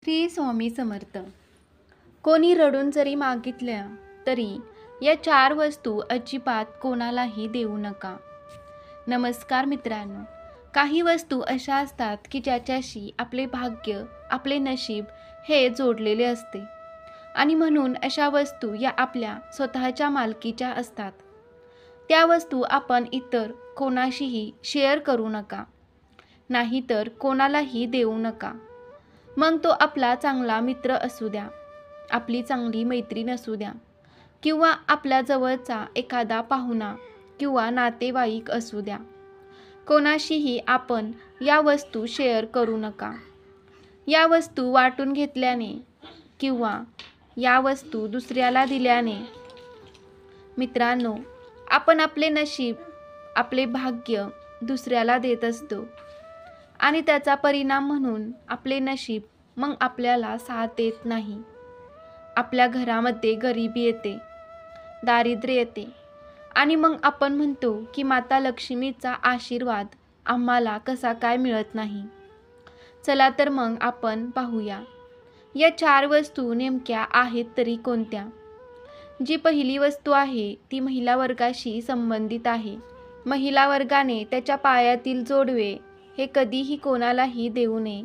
श्री स्वामी समर्थ. कोणी रडून जरी मागितल्या तरी या 4 वस्तू अजिबात कोणालाही देऊ नका. नमस्कार मित्रांनो. काही वस्तू अशा असतात की ज्याच्याशी आपले भाग्य, आपले नशीब हे जोडलेले असते आणि म्हणून अशा वस्तू या आपल्या स्वतःच्या मालकीच्या असतात. त्या वस्तू आपण इतर कोणाशीही शेअर करू नका, नाहीतर कोणालाही देऊ नका. मग तो आपला चांगला मित्र असू द्या, आपली चांगली मैत्रीण असू द्या किंवा आपल्या जवळचा एखादा पाहुणा किंवा नातेवाईक असू द्या. कोणाशीही आपण या वस्तू शेअर करू नका. या वस्तू वाटून घेतल्याने किंवा या वस्तू दुसऱ्याला दिल्याने मित्रांनो, आपण आपले नशीब, आपले भाग्य दुसऱ्याला देत असतो आणि त्याचा परिणाम म्हणून आपले नशीब मग आपल्याला साथ देत नाही. आपल्या घरामध्ये गरिबी येते, दारिद्र्य येते आणि मग आपण म्हणतो की माता लक्ष्मीचा आशीर्वाद आम्हाला कसा काय मिळत नाही. चला तर मग आपण पाहूया या 4 वस्तू नेमक्या आहेत तरी कोणत्या. जी पहिली वस्तू आहे ती महिला वर्गाशी संबंधित आहे. महिला वर्गाने त्याच्या पायातील जोडवे हे कधीही कोणालाही देऊ नये.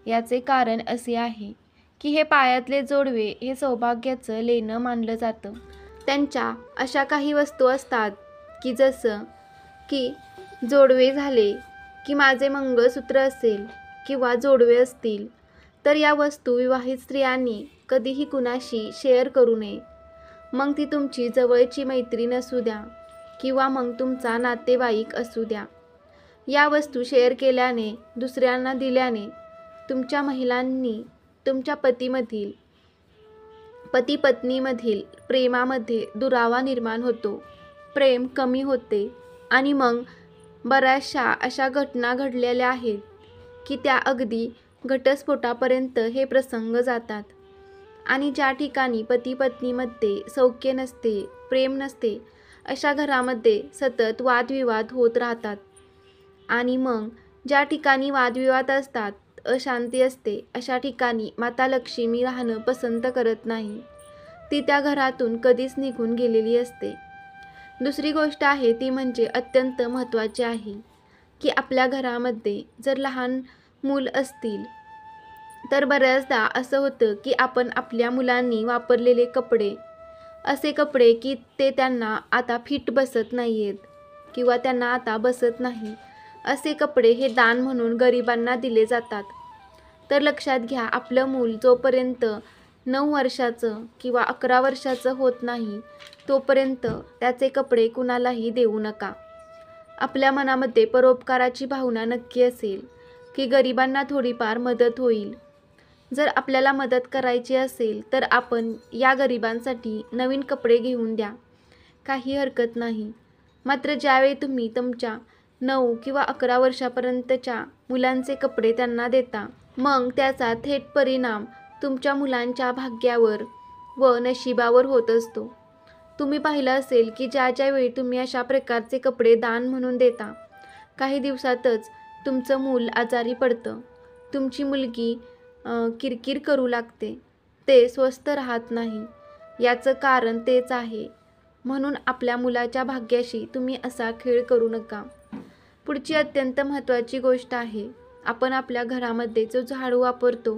याचे कारण असे आहे की हे पायातले जोडवे हे सौभाग्याचं लेणं मानलं जातं. त्यांच्या अशा काही वस्तू असतात की जसं की जोडवे झाले की माझे मंगळसूत्र असेल किंवा जोडवे असतील तर या वस्तू विवाहित स्त्रियांनी कधीही कुणाशी शेअर करू नये. मग ती तुमची जवळची मैत्रीण असू द्या किंवा मग तुमचा नातेवाईक असू द्या. या वस्तू शेअर केल्याने, दुसऱ्यांना दिल्याने तुमच्या महिलांनी तुमच्या पती पत्नीमधील प्रेमामध्ये दुरावा निर्माण होतो, प्रेम कमी होते आणि मग बऱ्याचशा अशा घटना घडलेल्या आहेत की त्या अगदी घटस्फोटापर्यंत हे प्रसंग जातात. आणि ज्या ठिकाणी पती पत्नीमध्ये सौख्य नसते, प्रेम नसते, अशा घरामध्ये सतत वादविवाद होत राहतात. आणि मग ज्या ठिकाणी वादविवाद असतात, अशांती असते, अशा ठिकाणी माता लक्ष्मी राहणं पसंत करत नाही. ती त्या घरातून कधीच निघून गेलेली असते. दुसरी गोष्ट आहे ती म्हणजे अत्यंत महत्त्वाची आहे की आपल्या घरामध्ये जर लहान मूल असतील तर बऱ्याचदा असं होतं की आपण आपल्या मुलांनी वापरलेले कपडे, असे कपडे की ते त्यांना आता फिट बसत नाही आहेत किंवा त्यांना आता बसत नाही, असे कपडे हे दान म्हणून गरिबांना दिले जातात. तर लक्षात घ्या, आपलं मूल जोपर्यंत 9 वर्षाचं किंवा 11 वर्षाचं होत नाही तोपर्यंत त्याचे कपडे कुणालाही देऊ नका. आपल्या मनामध्ये परोपकाराची भावना नक्की असेल की गरिबांना थोडीफार मदत होईल. जर आपल्याला मदत करायची असेल तर आपण या गरिबांसाठी नवीन कपडे घेऊन द्या, काही हरकत नाही. मात्र ज्यावेळी तुम्ही तुमच्या 9 किंवा 11 वर्षापर्यंतच्या मुलांचे कपडे त्यांना देता, मग त्याचा थेट परिणाम तुमच्या मुलांच्या भाग्यावर व नशिबावर होत असतो. तुम्ही पाहिलं असेल की ज्या वेळी तुम्ही अशा प्रकारचे कपडे दान म्हणून देता, काही दिवसातच तुमचं मूल आजारी पडतं, तुमची मुलगी किरकिर करू लागते, ते स्वस्थ राहत नाही. याचं कारण तेच आहे. म्हणून आपल्या मुलाच्या भाग्याशी तुम्ही असा खेळ करू नका. पुढची अत्यंत महत्त्वाची गोष्ट आहे, आपण आपल्या घरामध्ये जो झाडू वापरतो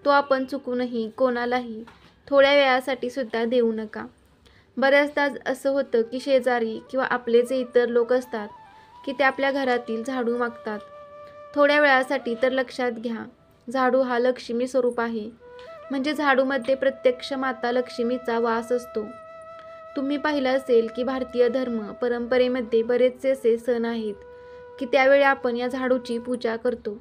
तो आपण चुकूनही कोणालाही थोड्या वेळासाठी सुद्धा देऊ नका. बऱ्याचदा असं होतं की शेजारी किंवा आपले जे इतर लोक असतात की ते आपल्या घरातील झाडू मागतात थोड्या वेळासाठी. तर लक्षात घ्या, झाडू हा लक्ष्मी स्वरूप आहे, म्हणजे झाडूमध्ये प्रत्यक्ष माता लक्ष्मीचा वास असतो. तुम्ही पाहिलं असेल की भारतीय धर्म परंपरेमध्ये बरेचसे असे सण आहेत की त्यावेळी आपण या झाडूची पूजा करतो.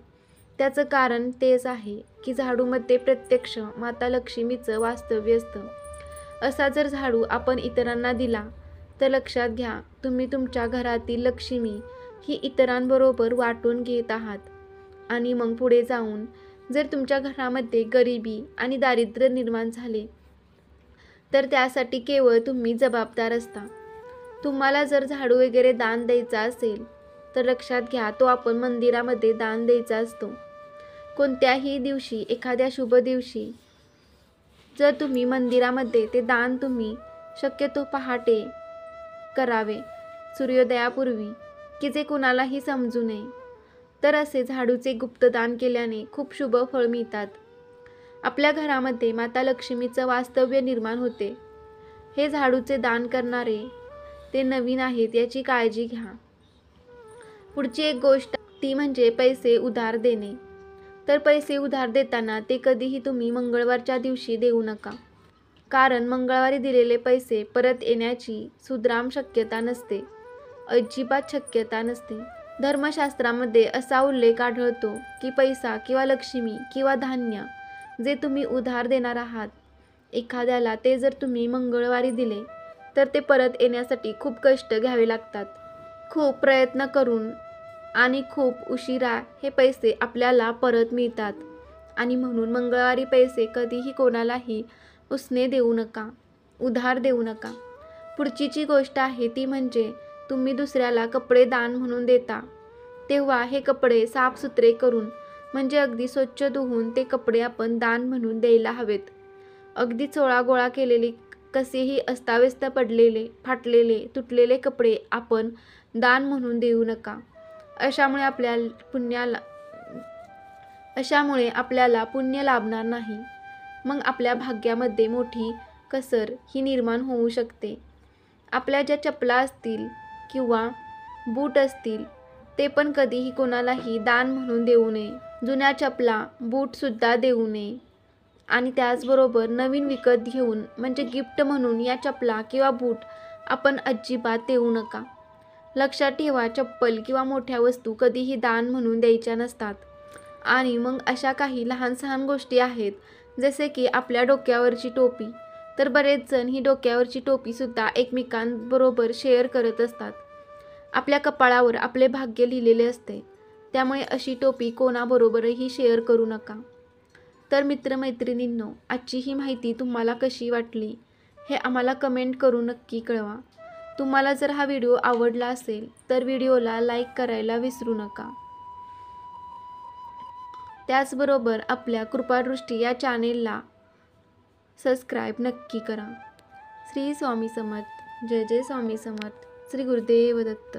त्याचं कारण तेच आहे की झाडूमध्ये प्रत्यक्ष माता लक्ष्मीचं वास्तव्य असतं. असा जर झाडू आपण इतरांना दिला तर लक्षात घ्या, तुम्ही तुमच्या घरातील लक्ष्मी ही इतरांबरोबर वाटून घेत आहात. आणि मग पुढे जाऊन जर तुमच्या घरामध्ये गरिबी आणि दारिद्र्य निर्माण झाले तर त्यासाठी केवळ तुम्ही जबाबदार असता. तुम्हाला जर झाडू वगैरे दान द्यायचा असेल तर लक्षात घ्या, तो आपण मंदिरामध्ये दान द्यायचा असतो. कोणत्याही दिवशी, एखाद्या शुभ दिवशी जर तुम्ही मंदिरामध्ये ते दान तुम्ही शक्यतो पहाटे करावे, सूर्योदयापूर्वी, की जे कुणालाही समजू नये. तर असे झाडूचे गुप्तदान केल्याने खूप शुभ फळ मिळतात. आपल्या घरामध्ये माता लक्ष्मीचं वास्तव्य निर्माण होते. हे झाडूचे दान करणारे ते नवीन आहेत याची काळजी घ्या. पुढची एक गोष्ट ती म्हणजे पैसे उधार देणे. तर पैसे उधार देताना ते कधीही तुम्ही मंगळवारच्या दिवशी देऊ नका, कारण मंगळवारी दिलेले पैसे परत येण्याची सुद्राम शक्यता नसते, अजिबात शक्यता नसते. धर्मशास्त्रामध्ये असा उल्लेख आढळतो की पैसा किंवा लक्ष्मी किंवा धान्य जे तुम्ही उधार देणार आहात एखाद्याला, ते जर तुम्ही मंगळवारी दिले तर ते परत येण्यासाठी खूप कष्ट घ्यावे लागतात. खूप प्रयत्न करून आणि खूप उशिरा हे पैसे आपल्याला परत मिळतात. आणि म्हणून मंगळवारी पैसे कधीही कोणालाही उसने देऊ नका, उधार देऊ नका. पुढची जी गोष्ट आहे ती म्हणजे तुम्ही दुसऱ्याला कपडे दान म्हणून देता तेव्हा हे कपडे साफसुथरे करून, म्हणजे अगदी स्वच्छ धुवून ते कपडे आपण दान म्हणून द्यायला हवेत. अगदी चोळागोळा केलेले, कसेही अस्ताव्यस्त पडलेले, फाटलेले, तुटलेले कपडे आपण दान म्हणून देऊ नका. अशामुळे आपल्याला पुण्य लाभणार नाही. मग आपल्या भाग्यामध्ये मोठी कसर ही निर्माण होऊ शकते. आपल्या ज्या चपला असतील किंवा बूट असतील ते पण कधीही कोणालाही दान म्हणून देऊ नये. जुन्या चपला, बूटसुद्धा देऊ नये. आणि त्याचबरोबर नवीन विकत घेऊन, म्हणजे गिफ्ट म्हणून या चपला किंवा बूट आपण अजिबात देऊ नका. लक्षात ठेवा, चप्पल किंवा मोठ्या वस्तू कधीही दान म्हणून द्यायच्या नसतात. आणि मग अशा काही लहान सहान गोष्टी आहेत, जसे की आपल्या डोक्यावरची टोपी. तर बरेच जण ही डोक्यावरची टोपीसुद्धा एकमेकांबरोबर शेअर करत असतात. आपल्या कपाळावर आपले भाग्य लिहिलेले असते, त्यामुळे अशी टोपी कोणाबरोबरही शेअर करू नका. तर मित्रमैत्रिणींनो, आजची ही माहिती तुम्हाला कशी वाटली हे आम्हाला कमेंट करून नक्की कळवा. तुम्हाला जर हा व्हिडिओ आवडला असेल तर व्हिडिओला लाईक करायला विसरू नका. त्याचबरोबर आपल्या कृपादृष्टी या चॅनेलला सबस्क्राईब नक्की करा. श्री स्वामी समर्थ. जय जय स्वामी समर्थ. श्री गुरुदेव दत्त.